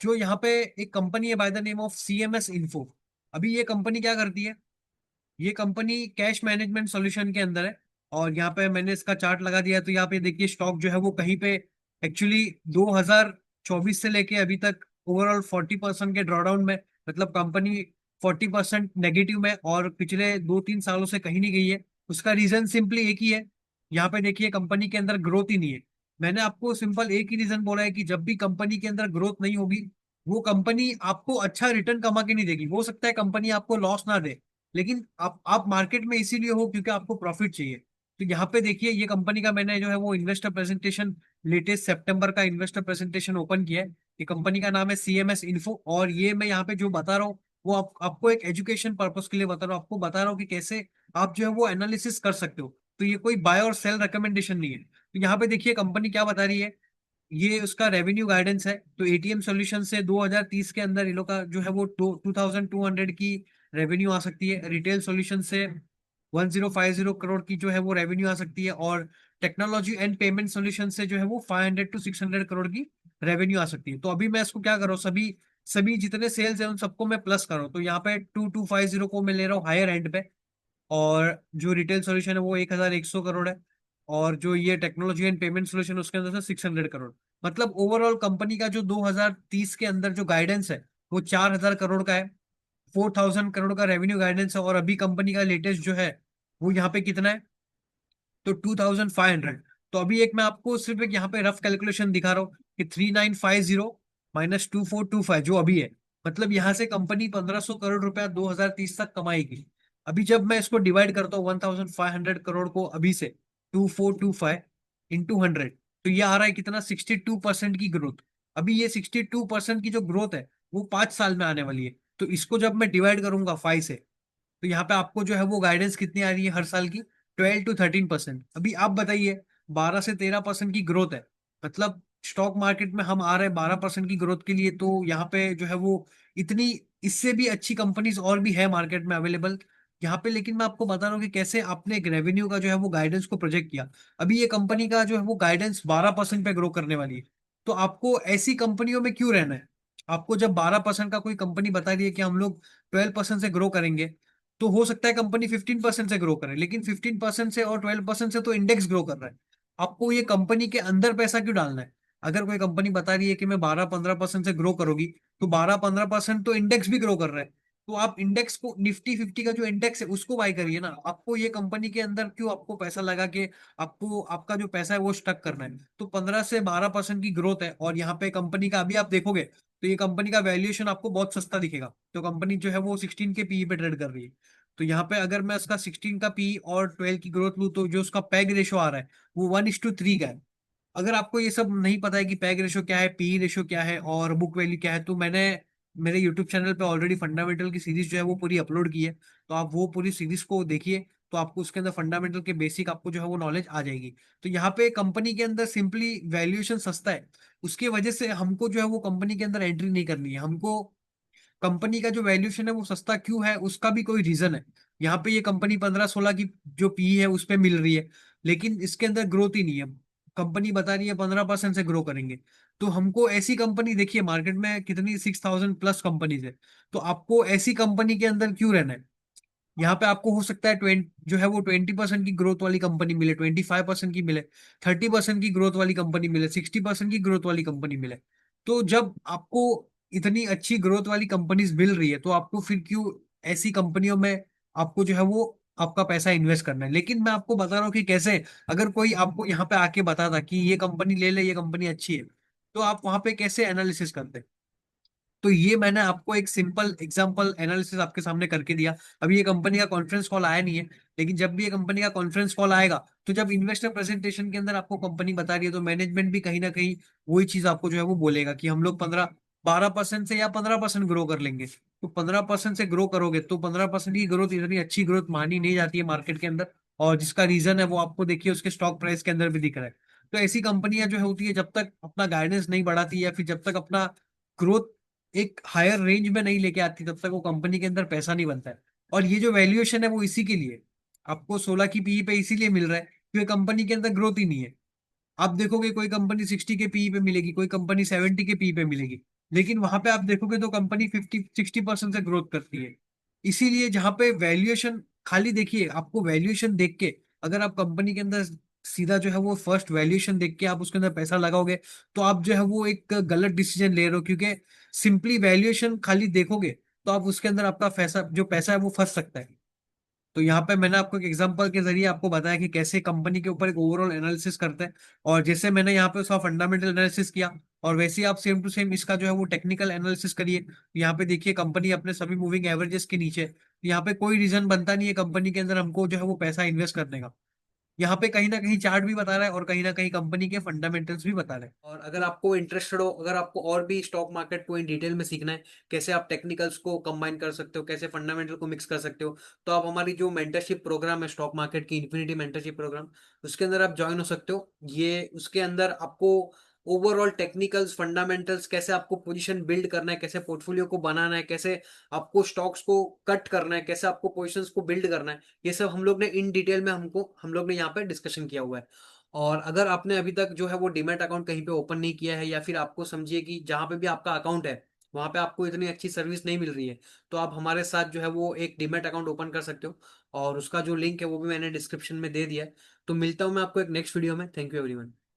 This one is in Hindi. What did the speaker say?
जो यहाँ पे एक कंपनी है by the name of CMS info. अभी ये कंपनी क्या करती है? ये कंपनी कैश मैनेजमेंट सॉल्यूशन के अंदर है। और यहाँ पे मैंने इसका चार्ट लगा दिया, तो यहाँ पे देखिए स्टॉक जो है वो कहीं पे एक्चुअली 2024 से लेके अभी तक ओवरऑल 40% के ड्रॉडाउन में, मतलब कंपनी 40% नेगेटिव में और पिछले 2-3 सालों से कहीं नहीं गई है। उसका रीजन सिंपली एक ही है। यहाँ पे देखिए कंपनी के अंदर ग्रोथ ही नहीं है। मैंने आपको सिंपल एक ही रीजन बोला है कि जब भी कंपनी के अंदर ग्रोथ नहीं होगी, वो कंपनी आपको अच्छा रिटर्न कमा के नहीं देगी। हो सकता है कंपनी आपको लॉस ना दे, लेकिन आप मार्केट में इसीलिए हो क्योंकि आपको प्रॉफिट चाहिए। तो यहाँ पे देखिए ये कंपनी का मैंने जो है वो इन्वेस्टर प्रेजेंटेशन, लेटेस्ट सितंबर का इन्वेस्टर प्रेजेंटेशन ओपन किया है। ये कंपनी का नाम है सीएमएस इन्फो, और ये मैं यहाँ पे जो बता रहा हूँ वो आपको एक एजुकेशन पर्पस के लिए बता रहा हूँ। आपको बता रहा हूँ कि कैसे आप जो है वो एनालिसिस कर सकते हो। तो ये कोई बाय और सेल रिकमेंडेशन नहीं है। तो यहाँ पे देखिए कंपनी क्या बता रही है। ये उसका रेवेन्यू गाइडेंस है। तो एटीएम सॉल्यूशन से 2030 के अंदर इन लोग का जो है वो 2200 की रेवेन्यू आ सकती है। रिटेल सॉल्यूशन से 1050 करोड़ की जो है वो रेवेन्यू आ सकती है। और टेक्नोलॉजी एंड पेमेंट सॉल्यूशन से जो है वो 500 to 600 करोड़ की रेवेन्यू आ सकती है। तो अभी मैं इसको क्या कर रहा हूँ, सभी सभी जितने सेल्स है उन सबको मैं प्लस कर रहा हूँ। तो यहाँ पे 2250 को मैं ले रहा हूँ हायर एंड पे। और जो रिटेल सॉल्यूशन है वो 1100 करोड़ है। और जो ये टेक्नोलॉजी एंड पेमेंट सॉल्यूशन उसके अंदर से 600 करोड़। मतलब ओवरऑल कंपनी का जो 2030 के अंदर जो गाइडेंस है वो 4000 करोड़ का है। 4000 करोड़ का रेवेन्यू गाइडेंस है। और अभी कंपनी का लेटेस्ट जो है वो यहाँ पे कितना है, तो 2500। तो अभी एक मैं आपको सिर्फ एक यहाँ पे रफ कैलकुलेशन दिखा रहा हूँ कि 3950 माइनस 2425 जो अभी है, मतलब यहाँ से कंपनी 1500 करोड़ रुपया 2030 तक कमाएगी। अभी जब मैं इसको डिवाइड करता हूँ 1500 करोड़ को अभी से 2425 इंटू 100, तो ये आ रहा है कितना, 62% की ग्रोथ। अभी ये 62% की जो ग्रोथ है वो 5 साल में आने वाली है। तो इसको जब मैं डिवाइड करूंगा 5 से, तो यहाँ पे आपको जो है वो गाइडेंस कितनी आ रही है हर साल की, 12 to 13%। अभी आप बताइए, 12 से 13% की ग्रोथ है। मतलब स्टॉक मार्केट में हम आ रहे हैं 12% की ग्रोथ के लिए। तो यहाँ पे जो है वो इतनी, इससे भी अच्छी कंपनीज और भी है मार्केट में अवेलेबल यहाँ पे। लेकिन मैं आपको बता रहा हूँ कि कैसे आपने एक रेवेन्यू का जो है वो गाइडेंस को प्रोजेक्ट किया। अभी ये कंपनी का जो है वो गाइडेंस 12% पे ग्रो करने वाली है। तो आपको ऐसी कंपनियों में क्यों रहना है? आपको जब 12% का कोई कंपनी बता रही है कि हम लोग 12% से ग्रो करेंगे, तो हो सकता है कंपनी 15% से ग्रो करे, लेकिन 15% से और 12% से तो इंडेक्स ग्रो कर रहा है। आपको ये कंपनी के अंदर पैसा क्यों डालना है? अगर कोई कंपनी बता रही है कि मैं 12-15% से ग्रो करूंगी, तो 12-15% तो इंडेक्स भी ग्रो कर रहा है। तो आप इंडेक्स को, निफ्टी 50 का जो इंडेक्स है उसको बाय करिए ना। आपको ये कंपनी के अंदर क्यों आपको पैसा लगा के आपको आपका जो पैसा है वो स्टक करना है? तो 15 से 12% की ग्रोथ है। और यहाँ पे कंपनी का अभी आप देखोगे तो ये कंपनी का वैल्यूएशन आपको बहुत सस्ता दिखेगा। तो कंपनी जो है वो 16 के पीई पे ट्रेड कर रही है। तो यहाँ पे अगर मैं उसका 16 का पी और 12 की ग्रोथ लूँ, तो जो उसका पैग रेशो आ रहा है वो 1:3 का है। अगर आपको ये सब नहीं पता है कि पैग रेशो क्या है, पी रेशो क्या है और बुक वैल्यू क्या है, तो मैंने मेरे यूट्यूब चैनल पे ऑलरेडी फंडामेंटल की सीरीज जो है वो पूरी अपलोड की है। तो आप वो पूरी सीरीज को देखिए, तो आपको उसके अंदर फंडामेंटल के बेसिक आपको जो है वो नॉलेज आ जाएगी। तो यहाँ पे कंपनी के अंदर सिंपली वैल्यूएशन सस्ता है, उसकी वजह से हमको जो है वो कंपनी के अंदर एंट्री नहीं करनी है। हमको कंपनी का जो वैल्यूएशन है वो सस्ता क्यों है उसका भी कोई रीजन है। यहाँ पे ये कंपनी 15-16 की जो पी है उस पे मिल रही है, लेकिन इसके अंदर ग्रोथ ही नहीं है। कंपनी बता रही है 15% से ग्रो करेंगे। तो हमको ऐसी कंपनी, देखिए मार्केट में कितनी 6000 प्लस कंपनीज है, तो आपको ऐसी कंपनी के अंदर क्यों रहना है? यहाँ पे आपको हो सकता है 20 जो है वो 20% की ग्रोथ वाली कंपनी मिले, 25% की मिले, 30% की ग्रोथ वाली कंपनी मिले, 60% की ग्रोथ वाली कंपनी मिले। तो जब आपको इतनी अच्छी ग्रोथ वाली कंपनीज मिल रही है, तो आपको फिर क्यों ऐसी कंपनियों में आपको जो है वो आपका पैसा इन्वेस्ट करना है? लेकिन मैं आपको बता रहा हूँ कि कैसे, अगर कोई आपको यहाँ पे आके बताता कि ये कंपनी ले ले, ये कंपनी अच्छी है, तो आप वहां पे कैसे एनालिसिस करते? तो ये मैंने आपको एक सिंपल एग्जांपल एनालिसिस आपके सामने करके दिया। अभी ये कंपनी का कॉन्फ्रेंस कॉल आया नहीं है, लेकिन जब भी ये कंपनी का कॉन्फ्रेंस कॉल आएगा, तो जब इन्वेस्टर प्रेजेंटेशन के अंदर आपको कंपनी बता रही है, तो मैनेजमेंट भी कहीं ना कहीं वही चीज आपको जो है वो बोलेगा कि हम लोग 12% से या 15% ग्रो कर लेंगे। तो 15% से ग्रो करोगे, तो 15% की ग्रोथ इतनी अच्छी ग्रोथ मानी नहीं जाती है मार्केट के अंदर। और जिसका रीजन है वो आपको देखिए उसके स्टॉक प्राइस के अंदर भी दिख रहा है। तो ऐसी कंपनियां जो है होती है, जब तक अपना गाइडेंस नहीं बढ़ाती या फिर जब तक अपना ग्रोथ एक हायर रेंज में नहीं लेके आती, तब तक वो कंपनी के अंदर पैसा नहीं बनता है। और ये जो वैल्यूएशन है वो इसी के लिए, आपको 16 की पीई पे इसीलिए मिल रहा है क्योंकि कंपनी के अंदर ग्रोथ ही नहीं है। आप देखोगे कोई कंपनी 60 के पीई पे मिलेगी, कोई कंपनी 70 के पीई पे मिलेगी। लेकिन वहां पे आप देखोगे तो कंपनी 50-60% से ग्रोथ करती है। इसीलिए जहां पे वैल्यूएशन, खाली देखिए, आपको वैल्यूएशन देख के, अगर आप कंपनी के अंदर सीधा जो है वो फर्स्ट वैल्यूएशन देख के आप उसके अंदर पैसा लगाओगे, तो आप जो है वो एक गलत डिसीजन ले रहे हो, क्योंकि सिंपली वैल्यूएशन खाली देखोगे तो आप उसके अंदर आपका पैसा, जो पैसा है वो फंस सकता है। तो यहाँ पे मैंने आपको एक एग्जांपल के जरिए आपको बताया कि कैसे कंपनी के ऊपर एक ओवरऑल एनालिसिस करते हैं, और जैसे मैंने यहाँ पे उसका फंडामेंटल एनालिसिस किया, और वैसे ही आप सेम टू सेम इसका जो है वो टेक्निकल एनालिसिस करिए। यहाँ पे देखिए कंपनी अपने सभी मूविंग एवरेजेस के नीचे है। यहाँ पे कोई रीजन बनता नहीं है कंपनी के अंदर हमको जो है वो पैसा इन्वेस्ट करने का। यहाँ पे कहीं ना कहीं चार्ट भी बता रहा है और कहीं ना कहीं कंपनी के फंडामेंटल्स भी बता रहे हैं। और अगर आपको इंटरेस्टेड हो, अगर आपको और भी स्टॉक मार्केट को इन डिटेल में सीखना है, कैसे आप टेक्निकल्स को कंबाइन कर सकते हो, कैसे फंडामेंटल को मिक्स कर सकते हो, तो आप हमारी जो मेंटरशिप प्रोग्राम है स्टॉक मार्केट की, इन्फिनिटी मेंटरशिप प्रोग्राम, उसके अंदर आप ज्वाइन हो सकते हो। ये उसके अंदर आपको ओवरऑल टेक्निकल्स, फंडामेंटल्स, कैसे आपको पोजीशन बिल्ड करना है, कैसे पोर्टफोलियो को बनाना है, कैसे आपको स्टॉक्स को कट करना है, कैसे आपको पोजीशंस को बिल्ड करना है, ये सब हम लोग ने इन डिटेल में हम लोग ने यहाँ पे डिस्कशन किया हुआ है। और अगर आपने अभी तक जो है वो डीमैट अकाउंट कहीं पे ओपन नहीं किया है, या फिर आपको समझिए कि जहाँ पे भी आपका अकाउंट है वहाँ पे आपको इतनी अच्छी सर्विस नहीं मिल रही है, तो आप हमारे साथ जो है वो एक डीमैट अकाउंट ओपन कर सकते हो। और उसका जो लिंक है वो भी मैंने डिस्क्रिप्शन में दे दिया है। तो मिलता हूँ मैं आपको एक नेक्स्ट वीडियो में। Thank you everyone.